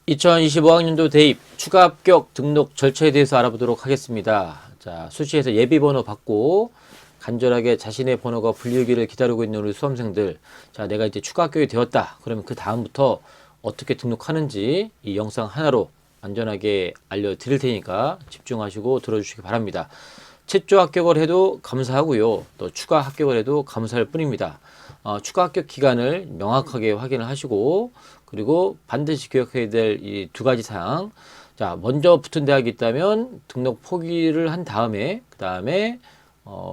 2025학년도 대입 추가 합격 등록 절차에 대해서 알아보도록 하겠습니다. 자, 수시에서 예비 번호 받고 간절하게 자신의 번호가 불리기를 기다리고 있는 우리 수험생들. 자, 내가 이제 추가 합격이 되었다. 그러면 그 다음부터 어떻게 등록하는지 이 영상 하나로 안전하게 알려드릴 테니까 집중하시고 들어주시기 바랍니다. 최초 합격을 해도 감사하고요. 또 추가 합격을 해도 감사할 뿐입니다. 추가 합격 기간을 명확하게 확인을 하시고, 그리고 반드시 기억해야 될 이 두 가지 사항. 자, 먼저 붙은 대학이 있다면 등록 포기를 한 다음에, 그 다음에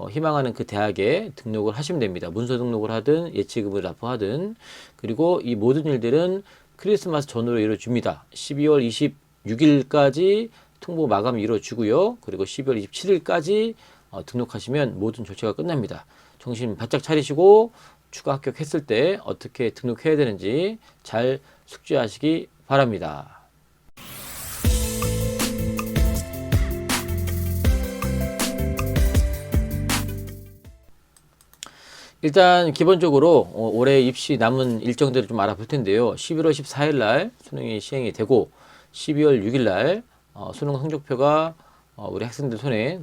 희망하는 그 대학에 등록을 하시면 됩니다. 문서 등록을 하든 예치금을 납부하든. 그리고 이 모든 일들은 크리스마스 전후로 이루어집니다. 12월 26일까지 통보 마감이 이루어지고요. 그리고 12월 27일까지 등록하시면 모든 조치가 끝납니다. 정신 바짝 차리시고 추가 합격했을 때 어떻게 등록해야 되는지 잘 숙지하시기 바랍니다. 일단 기본적으로 올해 입시 남은 일정들을 좀 알아볼 텐데요. 11월 14일 날 수능이 시행이 되고 12월 6일 날 수능 성적표가 우리 학생들 손에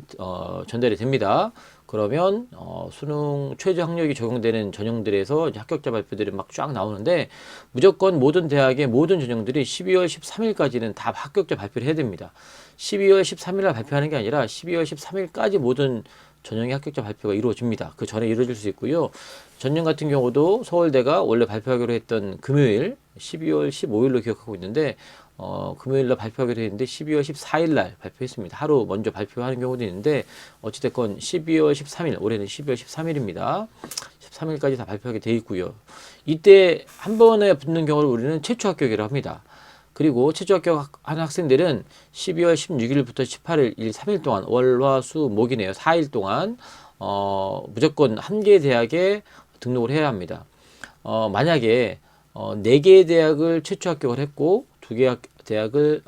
전달이 됩니다. 그러면 수능 최저 학력이 적용되는 전형들에서 이제 합격자 발표들이 막 쫙 나오는데, 무조건 모든 대학의 모든 전형들이 12월 13일까지는 다 합격자 발표를 해야 됩니다. 12월 13일 날 발표하는 게 아니라 12월 13일까지 모든 전형의 합격자 발표가 이루어집니다. 그 전에 이루어질 수 있고요. 전형 같은 경우도 서울대가 원래 발표하기로 했던 금요일 12월 15일로 기억하고 있는데, 금요일날 발표하기로 했는데 12월 14일날 발표했습니다. 하루 먼저 발표하는 경우도 있는데, 어찌됐건 12월 13일, 올해는 12월 13일입니다. 13일까지 다 발표하게 돼 있고요. 이때 한 번에 붙는 경우를 우리는 최초 합격이라고 합니다. 그리고 최초 합격한 학생들은 12월 16일부터 18일, 3일 동안, 월, 화, 수, 목이네요. 4일 동안 무조건 한 개 대학에 등록을 해야 합니다. 만약에 4개의 대학을 최초 합격을 했고 2개 대학을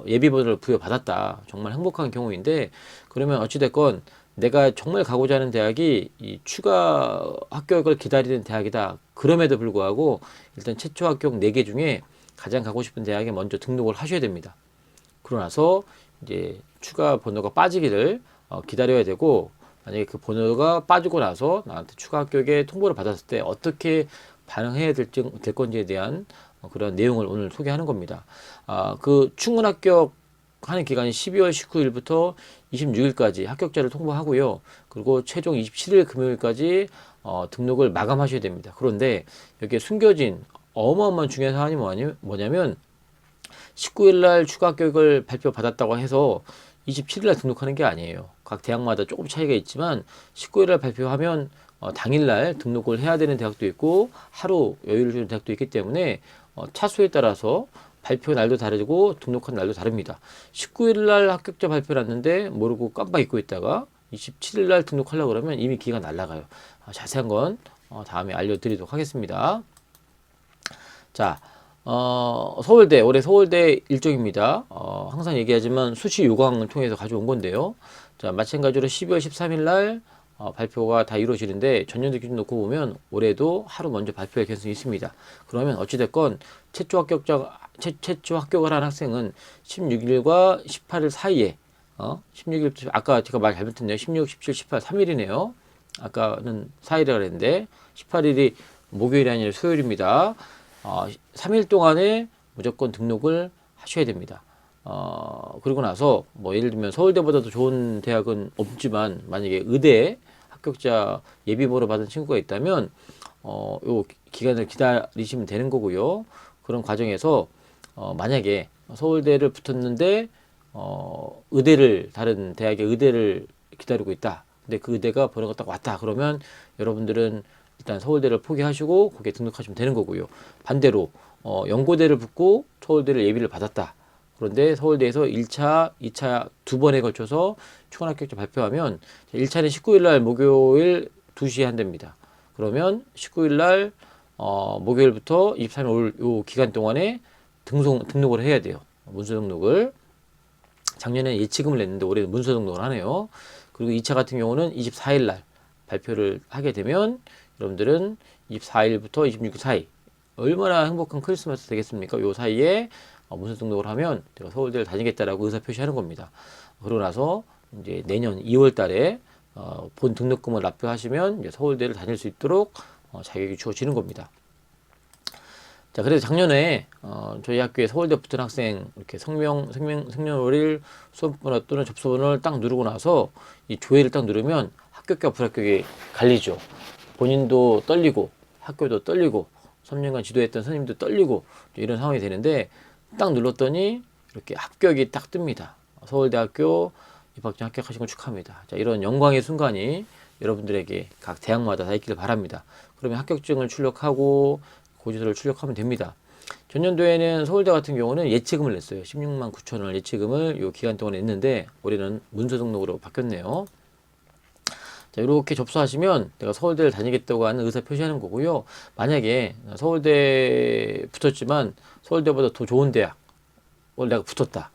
예비번호를 부여받았다. 정말 행복한 경우인데, 그러면 어찌됐건 내가 정말 가고자 하는 대학이 이 추가 합격을 기다리는 대학이다. 그럼에도 불구하고 일단 최초 합격 4개 중에 가장 가고 싶은 대학에 먼저 등록을 하셔야 됩니다. 그러고 나서 이제 추가 번호가 빠지기를 기다려야 되고, 만약에 그 번호가 빠지고 나서 나한테 추가 합격에 통보를 받았을 때 어떻게 반응해야 될 건지에 대한 그런 내용을 오늘 소개하는 겁니다. 그 충분 합격하는 기간이 12월 19일부터 26일까지 합격자를 통보하고요. 그리고 최종 27일 금요일까지 등록을 마감하셔야 됩니다. 그런데 여기에 숨겨진 어마어마한 중요한 사안이 뭐냐면 19일 날 추가 합격을 발표받았다고 해서 27일 날 등록하는 게 아니에요. 각 대학마다 조금 차이가 있지만 19일 날 발표하면 당일 날 등록을 해야 되는 대학도 있고 하루 여유를 주는 대학도 있기 때문에 차수에 따라서 발표 날도 다르고 등록한 날도 다릅니다. 19일 날 합격자 발표 났는데 모르고 깜빡 잊고 있다가 27일 날 등록하려고 그러면 이미 기가 날아가요. 자세한 건 다음에 알려드리도록 하겠습니다. 자, 서울대, 올해 서울대 일정입니다. 항상 얘기하지만 수시 요강을 통해서 가져온 건데요. 자, 마찬가지로 12월 13일 날 발표가 다 이루어지는데, 전년도 기준 놓고 보면 올해도 하루 먼저 발표할 가능성이 있습니다. 그러면 어찌됐건 최초 합격을 한 학생은 16일과 18일 사이에 16일부터, 아까 제가 말 잘못했네요. 16, 17, 18, 3일이네요. 아까는 4일이라고 그랬는데 18일이 목요일이 아니라 수요일입니다. 3일 동안에 무조건 등록을 하셔야 됩니다. 그리고 나서 뭐 예를 들면 서울대보다도 좋은 대학은 없지만, 만약에 의대 합격자 예비번호 받은 친구가 있다면 요 기간을 기다리시면 되는 거고요. 그런 과정에서 만약에 서울대를 붙었는데 다른 대학의 의대를 기다리고 있다. 근데 그 의대가 번호가 딱 왔다. 그러면 여러분들은 일단 서울대를 포기하시고 거기에 등록하시면 되는 거고요. 반대로 연고대를 붙고 서울대를 예비를 받았다. 그런데 서울대에서 1차, 2차 두 번에 걸쳐서 추가 합격자 발표하면, 1차는 19일 날 목요일 2시에 한답니다. 그러면 19일 날 목요일부터 23일 요 기간 동안에 등록을 해야 돼요. 문서 등록을. 작년에 예치금을 냈는데 올해는 문서 등록을 하네요. 그리고 2차 같은 경우는 24일 날 발표를 하게 되면 여러분들은 24일부터 26일 사이 얼마나 행복한 크리스마스 되겠습니까? 요 사이에 문서 등록을 하면 내가 서울대를 다니겠다라고 의사 표시하는 겁니다. 그러고 나서 이제 내년 2월 달에 본 등록금을 납부하시면 이제 서울대를 다닐 수 있도록 자격이 주어지는 겁니다. 자, 그래서 작년에 저희 학교에 서울대 붙은 학생 이렇게 생년월일 수험번호 또는 접수번호를 딱 누르고 나서 이 조회를 딱 누르면 합격과 불합격이 갈리죠. 본인도 떨리고 학교도 떨리고 3년간 지도했던 선생님도 떨리고 이런 상황이 되는데 딱 눌렀더니 이렇게 합격이 딱 뜹니다. 서울대학교 입학전 합격하신 걸 축하합니다. 자, 이런 영광의 순간이 여러분들에게 각 대학마다 다 있기를 바랍니다. 그러면 합격증을 출력하고 고지서를 출력하면 됩니다. 전년도에는 서울대 같은 경우는 예치금을 냈어요. 16만 9천 원 예치금을 이 기간 동안 냈는데 올해는 문서 등록으로 바뀌었네요. 자, 이렇게 접수하시면 내가 서울대를 다니겠다고 하는 의사 표시하는 거고요. 만약에 서울대 붙었지만 서울대보다 더 좋은 대학을 내가 붙었다.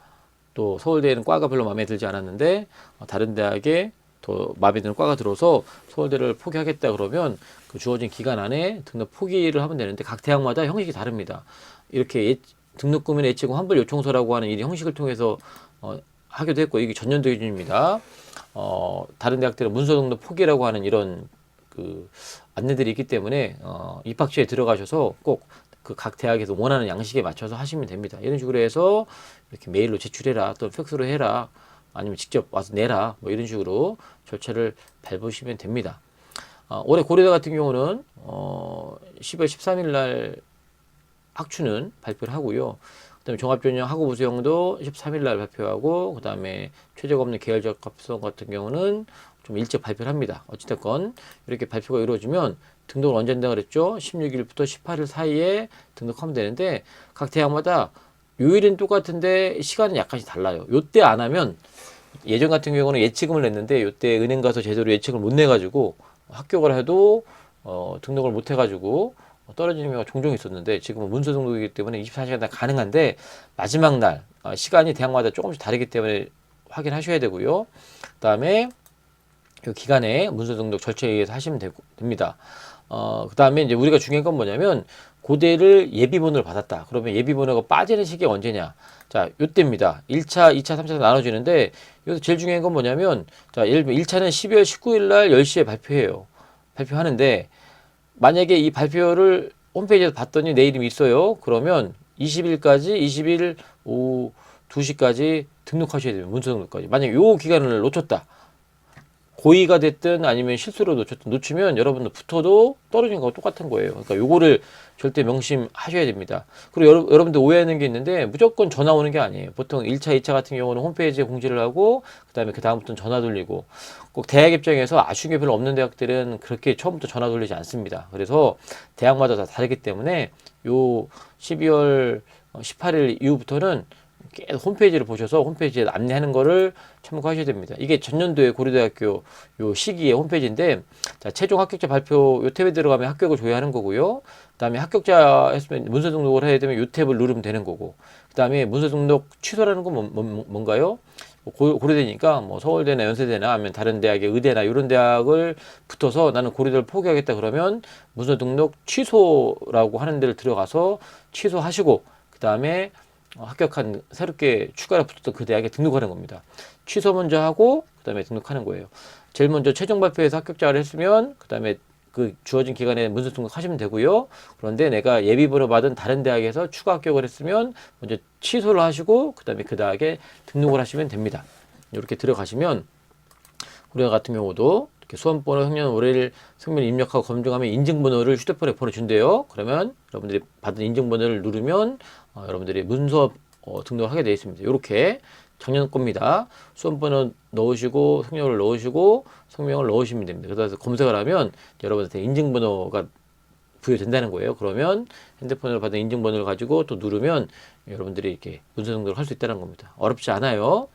또 서울대에는 과가 별로 마음에 들지 않았는데 다른 대학에 더 마음에 드는 과가 들어서 서울대를 포기하겠다 그러면 그 주어진 기간 안에 등록 포기를 하면 되는데 각 대학마다 형식이 다릅니다. 이렇게 등록금이나 예치금 환불 요청서라고 하는 이 형식을 통해서 하기도 했고 이게 전년도 기준입니다. 다른 대학들은 문서 등록 포기라고 하는 이런 그 안내들이 있기 때문에 입학처에 들어가셔서 꼭 그 각 대학에서 원하는 양식에 맞춰서 하시면 됩니다. 이런 식으로 해서 이렇게 메일로 제출해라, 또 팩스로 해라, 아니면 직접 와서 내라, 뭐 이런 식으로 절차를 밟으시면 됩니다. 올해 고려대 같은 경우는 10월 13일 날 학추는 발표를 하고요. 그다음에 종합전형 학우부 수형도 13일 날 발표하고 그다음에 최저가 없는 계열적 합성 같은 경우는 좀 일찍 발표를 합니다. 어찌됐건 이렇게 발표가 이루어지면 등록을 언제 한다고 그랬죠? 16일부터 18일 사이에 등록하면 되는데 각 대학마다 요일은 똑같은데 시간은 약간씩 달라요. 요때 안 하면 예전 같은 경우는 예치금을 냈는데 요때 은행 가서 제대로 예치금을 못 내가지고 합격을 해도 등록을 못 해가지고 떨어지는 경우가 종종 있었는데 지금은 문서 등록이기 때문에 24시간 다 가능한데 마지막 날 시간이 대학마다 조금씩 다르기 때문에 확인하셔야 되고요. 그다음에 그 기간에 문서 등록 절차에 의해서 하시면 됩니다. 그다음에 이제 우리가 중요한 건 뭐냐면 고대를 예비번호를 받았다. 그러면 예비번호가 빠지는 시기가 언제냐? 자, 요때입니다. 1차, 2차, 3차 나눠지는데 여기서 제일 중요한 건 뭐냐면 자, 예를 들면 1차는 12월 19일 날 10시에 발표해요. 발표하는데 만약에 이 발표를 홈페이지에서 봤더니 내 이름이 있어요. 그러면 20일까지 20일 오후 2시까지 등록하셔야 돼요. 문서 등록까지. 만약에 요 기간을 놓쳤다. 고의가 됐든 아니면 실수로 놓치면 여러분들 붙어도 떨어진 거와 똑같은 거예요. 그러니까 요거를 절대 명심하셔야 됩니다. 그리고 여러분들 오해하는 게 있는데 무조건 전화 오는 게 아니에요. 보통 1차, 2차 같은 경우는 홈페이지에 공지를 하고 그다음에 그 다음부터는 전화 돌리고 꼭 대학 입장에서 아쉬운 게 별로 없는 대학들은 그렇게 처음부터 전화 돌리지 않습니다. 그래서 대학마다 다 다르기 때문에 요 12월 18일 이후부터는 계속 홈페이지를 보셔서 홈페이지에 안내하는 거를 참고하셔야 됩니다. 이게 전년도에 고려대학교 요 시기의 홈페이지인데 자, 최종 합격자 발표 요 탭에 들어가면 합격을 조회하는 거고요. 그다음에 합격자 했으면 문서 등록을 해야 되면 요 탭을 누르면 되는 거고. 그다음에 문서 등록 취소라는 건 뭔가요? 고려대니까 뭐 서울대나 연세대나 아니면 다른 대학의 의대나 이런 대학을 붙어서 나는 고려대를 포기하겠다 그러면 문서 등록 취소라고 하는 데를 들어가서 취소하시고 그다음에 합격한 새롭게 추가로 붙었던 그 대학에 등록하는 겁니다. 취소 먼저 하고 그다음에 등록하는 거예요. 제일 먼저 최종 발표에서 합격자를 했으면 그다음에 그 주어진 기간에 문서 등록하시면 되고요. 그런데 내가 예비번호 받은 다른 대학에서 추가 합격을 했으면 먼저 취소를 하시고 그다음에 그 대학에 등록을 하시면 됩니다. 이렇게 들어가시면 우리가 같은 경우도 이렇게 수험번호, 생년월일, 성명 입력하고 검증하면 인증번호를 휴대폰에 보내준대요. 그러면 여러분들이 받은 인증번호를 누르면 여러분들이 문서 등록하게 되어 있습니다. 이렇게 작년 겁니다. 수험번호 넣으시고 성명을 넣으시고 성명을 넣으시면 됩니다. 그래서 검색을 하면 여러분한테 인증번호가 부여된다는 거예요. 그러면 핸드폰으로 받은 인증번호를 가지고 또 누르면 여러분들이 이렇게 문서 등록을 할 수 있다는 겁니다. 어렵지 않아요.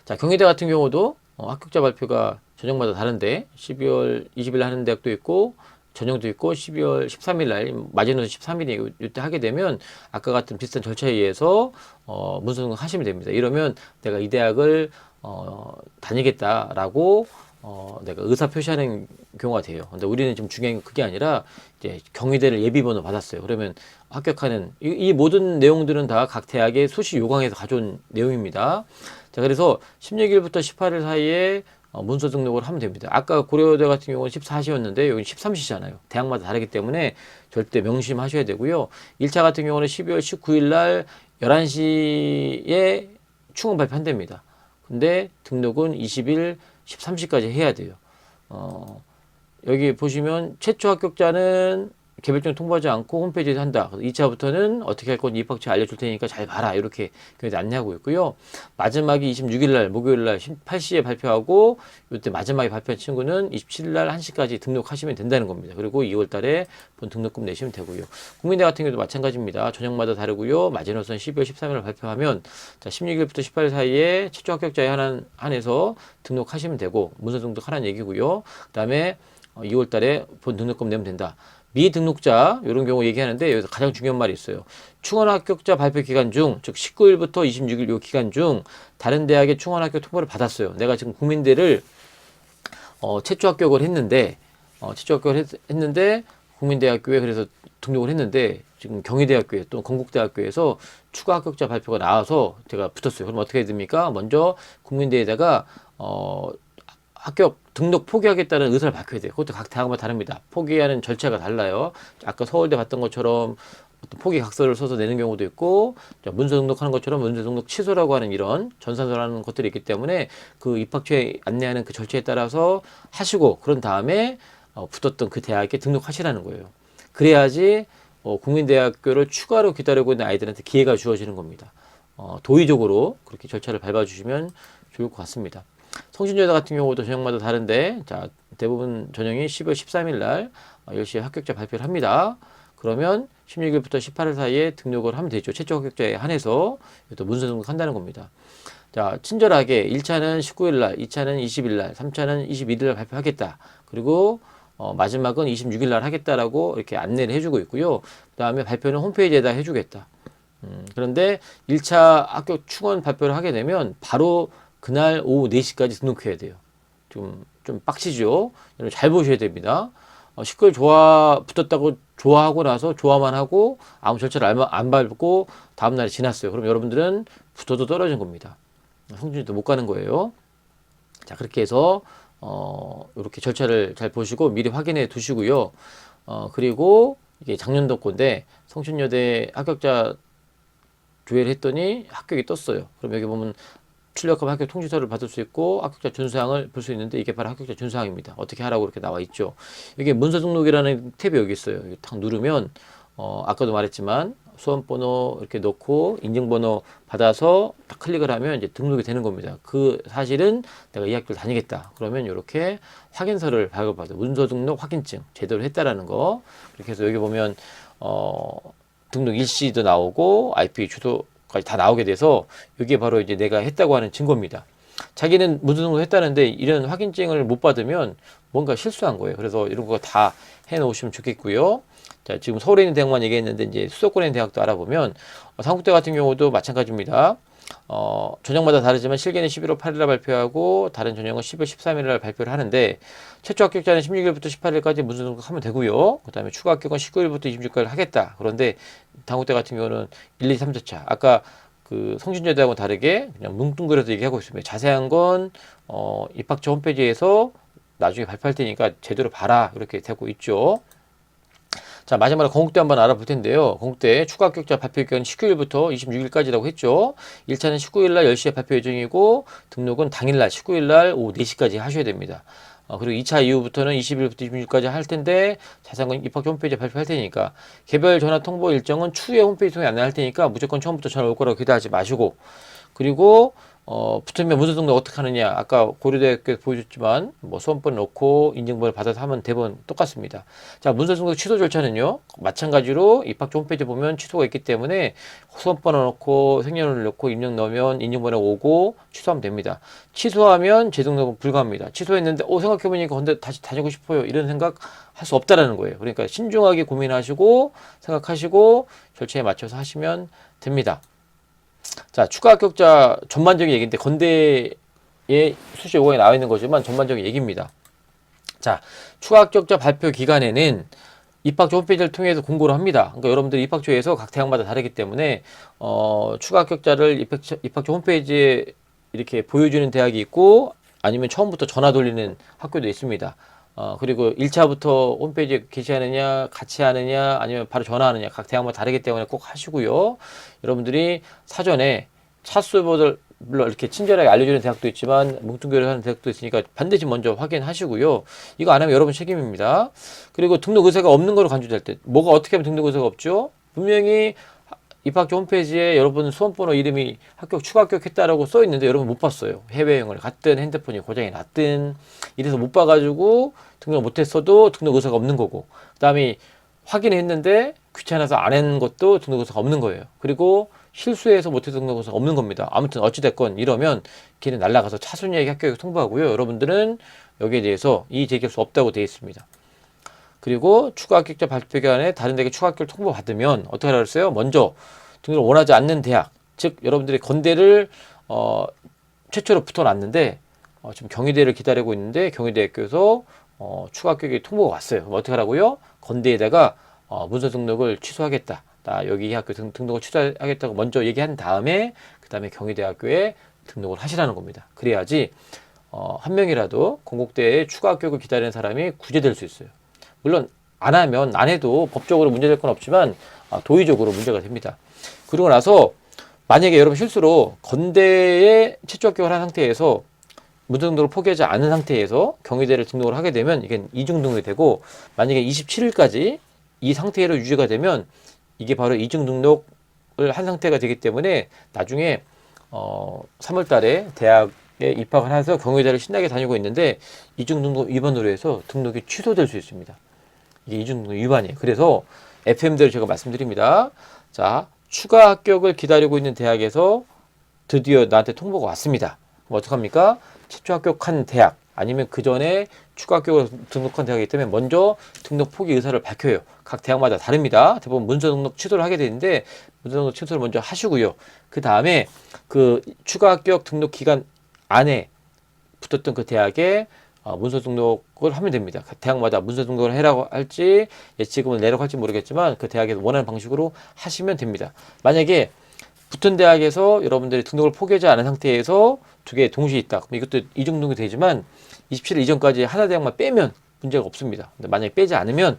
자, 경희대 같은 경우도 합격자 발표가 전형마다 다른데 12월 20일 하는 대학도 있고 전형도 있고 12월 13일 날 마지노선 13일이 이때 하게 되면 아까 같은 비슷한 절차에 의해서 문서 등록 하시면 됩니다. 이러면 내가 이 대학을 다니겠다라고 내가 의사 표시하는 경우가 돼요. 근데 우리는 지금 중요한 건 그게 아니라 이제 경희대를 예비번호 받았어요. 그러면 합격하는 이 모든 내용들은 다 각 대학의 수시 요강에서 가져온 내용입니다. 자, 그래서 16일부터 18일 사이에 문서 등록을 하면 됩니다. 아까 고려대 같은 경우는 14시였는데 여기 13시잖아요. 대학마다 다르기 때문에 절대 명심하셔야 되고요. 1차 같은 경우는 12월 19일 날 11시에 충원 발표한답니다. 근데 등록은 20일 13시까지 해야 돼요. 여기 보시면 최초 합격자는 개별적으로 통보하지 않고 홈페이지에서 한다. 2차부터는 어떻게 할 건지 입학처 알려줄 테니까 잘 봐라. 이렇게 안내하고 있고요. 마지막이 26일 날 목요일 날 18시에 발표하고 이때 마지막에 발표한 친구는 27일 날 1시까지 등록하시면 된다는 겁니다. 그리고 2월 달에 본 등록금 내시면 되고요. 국민대 같은 경우도 마찬가지입니다. 전형마다 다르고요. 마지노선 12월 13일 날 발표하면 자, 16일부터 18일 사이에 최초 합격자에 한해서 등록하시면 되고 문서 등록하라는 얘기고요. 그다음에 2월 달에 본 등록금 내면 된다. 미등록자 이런 경우 얘기하는데 여기서 가장 중요한 말이 있어요. 충원 합격자 발표 기간 중, 즉 19일부터 26일 요 기간 중 다른 대학의 충원 합격 통보를 받았어요. 내가 지금 국민대를 최초 합격을 했는데 했는데 국민대학교에 그래서 등록을 했는데 지금 경희대학교에 또 건국대학교에서 추가 합격자 발표가 나와서 제가 붙었어요. 그럼 어떻게 해야 됩니까? 먼저 국민대에다가 합격 등록 포기하겠다는 의사를 밝혀야 돼요. 그것도 각 대학마다 다릅니다. 포기하는 절차가 달라요. 아까 서울대 봤던 것처럼 포기 각서를 써서 내는 경우도 있고 문서 등록하는 것처럼 문서 등록 취소라고 하는 이런 전산서라는 것들이 있기 때문에 그 입학처에 안내하는 그 절차에 따라서 하시고 그런 다음에 붙었던 그 대학에 등록하시라는 거예요. 그래야지 국민대학교를 추가로 기다리고 있는 아이들한테 기회가 주어지는 겁니다. 도의적으로 그렇게 절차를 밟아주시면 좋을 것 같습니다. 성신여대 같은 경우도 전형마다 다른데 자 대부분 전형이 12월 13일 날 10시에 합격자 발표를 합니다. 그러면 16일부터 18일 사이에 등록을 하면 되죠. 최초 합격자에 한해서 또 문서 등록한다는 겁니다. 자 친절하게 1차는 19일 날, 2차는 20일 날, 3차는 21일 날 발표하겠다. 그리고 마지막은 26일 날 하겠다라고 이렇게 안내를 해주고 있고요. 그 다음에 발표는 홈페이지에다 해주겠다. 그런데 1차 합격 충원 발표를 하게 되면 바로 그날 오후 4시까지 등록해야 돼요. 좀 빡치죠? 여러분 잘 보셔야 됩니다. 19일 붙었다고 좋아하고 나서 좋아만 하고 아무 절차를 안 밟고 다음날이 지났어요. 그럼 여러분들은 붙어도 떨어진 겁니다. 성준이도 못 가는 거예요. 자, 그렇게 해서, 이렇게 절차를 잘 보시고 미리 확인해 두시고요. 그리고 이게 작년도 건데 성신여대 합격자 조회를 했더니 합격이 떴어요. 그럼 여기 보면 출력하면 합격 통지서를 받을 수 있고 합격자 준수사항을 볼 수 있는데 이게 바로 합격자 준수사항입니다. 어떻게 하라고 이렇게 나와 있죠. 이게 문서 등록이라는 탭이 여기 있어요. 여기 탁 누르면 아까도 말했지만 수험번호 이렇게 넣고 인증번호 받아서 딱 클릭을 하면 이제 등록이 되는 겁니다. 그 사실은 내가 이 학교를 다니겠다. 그러면 이렇게 확인서를 발급받아요. 문서 등록 확인증 제대로 했다라는 거. 그렇게 해서 여기 보면 등록 일시도 나오고 IP 주소 까지 다 나오게 돼서 이게 바로 이제 내가 했다고 하는 증거입니다. 자기는 문서 등록을 했다는데 이런 확인증을 못 받으면 뭔가 실수한 거예요. 그래서 이런 거 다 해놓으시면 좋겠고요. 자, 지금 서울에 있는 대학만 얘기했는데 이제 수도권에 있는 대학도 알아보면 상국대 같은 경우도 마찬가지입니다. 전형마다 다르지만 실기는 11월 8일날 발표하고 다른 전형은 10월 13일날 발표를 하는데 최초 합격자는 16일부터 18일까지 문서 등록하면 되고요. 그 다음에 추가 합격은 19일부터 26일까지 하겠다. 그런데 당국대 같은 경우는 1, 2, 3, 4차 아까 그 성신여대하고 다르게 그냥 뭉뚱그려서 얘기하고 있습니다. 자세한 건 입학처 홈페이지에서 나중에 발표할 테니까 제대로 봐라 이렇게 되고 있죠. 자, 마지막으로 건국대 한번 알아볼 텐데요. 건국대 추가 합격자 발표 기간은 19일부터 26일까지라고 했죠. 1차는 19일날 10시에 발표 예정이고 등록은 당일날 19일날 오후 4시까지 하셔야 됩니다. 그리고 2차 이후부터는 20일부터 26일까지 할 텐데 자세한 건 입학처 홈페이지에 발표할 테니까 개별 전화 통보 일정은 추후에 홈페이지 통해 안내할 테니까 무조건 처음부터 전화 올 거라고 기대하지 마시고 그리고 붙으면 문서 등록 어떻게 하느냐 아까 고려대학교에서 보여줬지만 뭐 수험번 넣고 인증번호 받아서 하면 대부분 똑같습니다. 자 문서 등록 취소 절차는요 마찬가지로 입학처 홈페이지 보면 취소가 있기 때문에 수험번호 넣고 생년월일 넣고 입력 넣으면 인증번호 오고 취소하면 됩니다. 취소하면 재등록은 불가합니다. 취소했는데 생각해보니까 근데 다시 다니고 싶어요 이런 생각 할 수 없다라는 거예요. 그러니까 신중하게 고민하시고 생각하시고 절차에 맞춰서 하시면 됩니다. 자, 추가 합격자 전반적인 얘기인데 건대에 수시 요강에 나와 있는 거지만 전반적인 얘기입니다. 자, 추가 합격자 발표 기간에는 입학처 홈페이지를 통해서 공고를 합니다. 그러니까 여러분들이 입학처에서 각 대학마다 다르기 때문에 추가 합격자를 입학처 홈페이지에 이렇게 보여주는 대학이 있고 아니면 처음부터 전화 돌리는 학교도 있습니다. 그리고 1차부터 홈페이지에 게시하느냐, 같이 하느냐, 아니면 바로 전화하느냐, 각 대학마다 다르기 때문에 꼭 하시고요. 여러분들이 사전에 차수보들 물론 이렇게 친절하게 알려주는 대학도 있지만 뭉뚱그려 하는 대학도 있으니까 반드시 먼저 확인하시고요. 이거 안 하면 여러분 책임입니다. 그리고 등록 의사가 없는 거로 간주될 때 뭐가 어떻게 하면 등록 의사가 없죠? 분명히 입학처 홈페이지에 여러분 수험번호 이름이 추가 합격했다라고 써 있는데 여러분 못 봤어요. 해외여행을 갔든 핸드폰이 고장이 났든 이래서 못 봐가지고 등록 못했어도 등록 의사가 없는 거고, 그 다음에 확인했는데 귀찮아서 안 한 것도 등록 의사가 없는 거예요. 그리고 실수해서 못해서 등록 의사가 없는 겁니다. 아무튼 어찌됐건 이러면 걔는 날라가서 차순위에게 합격을 통보하고요. 여러분들은 여기에 대해서 이의 제기할 수 없다고 되어 있습니다. 그리고 추가 합격자 발표 기간에 다른 데에게 추가 합격을 통보받으면 어떻게 하라고 했어요? 먼저 등록을 원하지 않는 대학, 즉 여러분들이 건대를 최초로 붙어놨는데 지금 경희대를 기다리고 있는데 경희대학교에서 추가 합격이 통보가 왔어요. 그럼 어떻게 하라고요? 건대에다가 문서 등록을 취소하겠다. 나 여기 이 학교 등록을 취소하겠다고 먼저 얘기한 다음에 그 다음에 경희대학교에 등록을 하시라는 겁니다. 그래야지 한 명이라도 건국대에 추가 합격을 기다리는 사람이 구제될 수 있어요. 물론 안 해도 법적으로 문제될 건 없지만 도의적으로 문제가 됩니다. 그리고 나서 만약에 여러분 실수로 건대에 최초 합격을 한 상태에서 문서 등록을 포기하지 않은 상태에서 경희대를 등록을 하게 되면 이게 이중 등록이 되고, 만약에 27일까지 이 상태로 유지가 되면 이게 바로 이중 등록을 한 상태가 되기 때문에 나중에 3월 달에 대학에 입학을 해서 경희대를 신나게 다니고 있는데 이중 등록 위반으로 해서 등록이 취소될 수 있습니다. 이게 이중 등록 위반이에요. 그래서 FM대로 제가 말씀드립니다. 자, 추가 합격을 기다리고 있는 대학에서 드디어 나한테 통보가 왔습니다. 그럼 어떡합니까? 최초 합격한 대학 아니면 그 전에 추가 합격을 등록한 대학이기 때문에 먼저 등록 포기 의사를 밝혀요. 각 대학마다 다릅니다. 대부분 문서 등록 취소를 하게 되는데 문서 등록 취소를 먼저 하시고요. 그 다음에 그 추가 합격 등록 기간 안에 붙었던 그 대학에 문서 등록을 하면 됩니다. 각 대학마다 문서 등록을 해라고 할지 예치금을 내라고 할지 모르겠지만 그 대학에서 원하는 방식으로 하시면 됩니다. 만약에 붙은 대학에서 여러분들이 등록을 포기하지 않은 상태에서 두 개 동시에 있다. 그럼 이것도 이중 등록이 되지만 27일 이전까지 하나 대학만 빼면 문제가 없습니다. 근데 만약에 빼지 않으면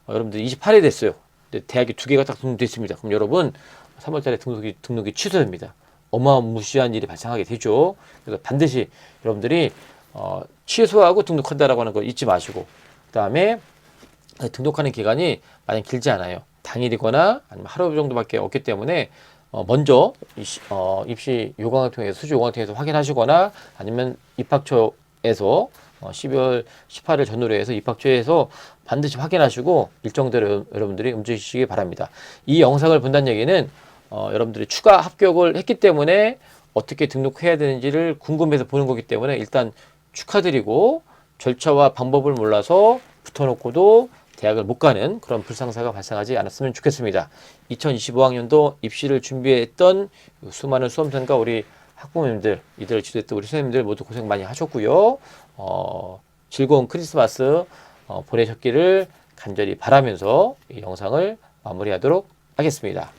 여러분들 28일 됐어요. 근데 대학이 두 개가 딱 등록됐습니다. 그럼 여러분 3월달에 등록이 취소됩니다. 어마무시한 일이 발생하게 되죠. 그래서 반드시 여러분들이 취소하고 등록한다라고 하는 거 잊지 마시고, 그 다음에 등록하는 기간이 만약 길지 않아요. 당일이거나 아니면 하루 정도밖에 없기 때문에 먼저 입시 요강을 통해서 수시 요강을 통해서 확인하시거나 아니면 입학처에서 12월 18일 전후로 해서 입학처에서 반드시 확인하시고 일정대로 여러분들이 움직이시기 바랍니다. 이 영상을 본다는 얘기는 여러분들이 추가 합격을 했기 때문에 어떻게 등록해야 되는지를 궁금해서 보는 거기 때문에 일단 축하드리고, 절차와 방법을 몰라서 붙어놓고도 대학을 못 가는 그런 불상사가 발생하지 않았으면 좋겠습니다. 2025학년도 입시를 준비했던 수많은 수험생과 우리 학부모님들, 이들을 지도했던 우리 선생님들 모두 고생 많이 하셨고요. 즐거운 크리스마스 보내셨기를 간절히 바라면서 이 영상을 마무리하도록 하겠습니다.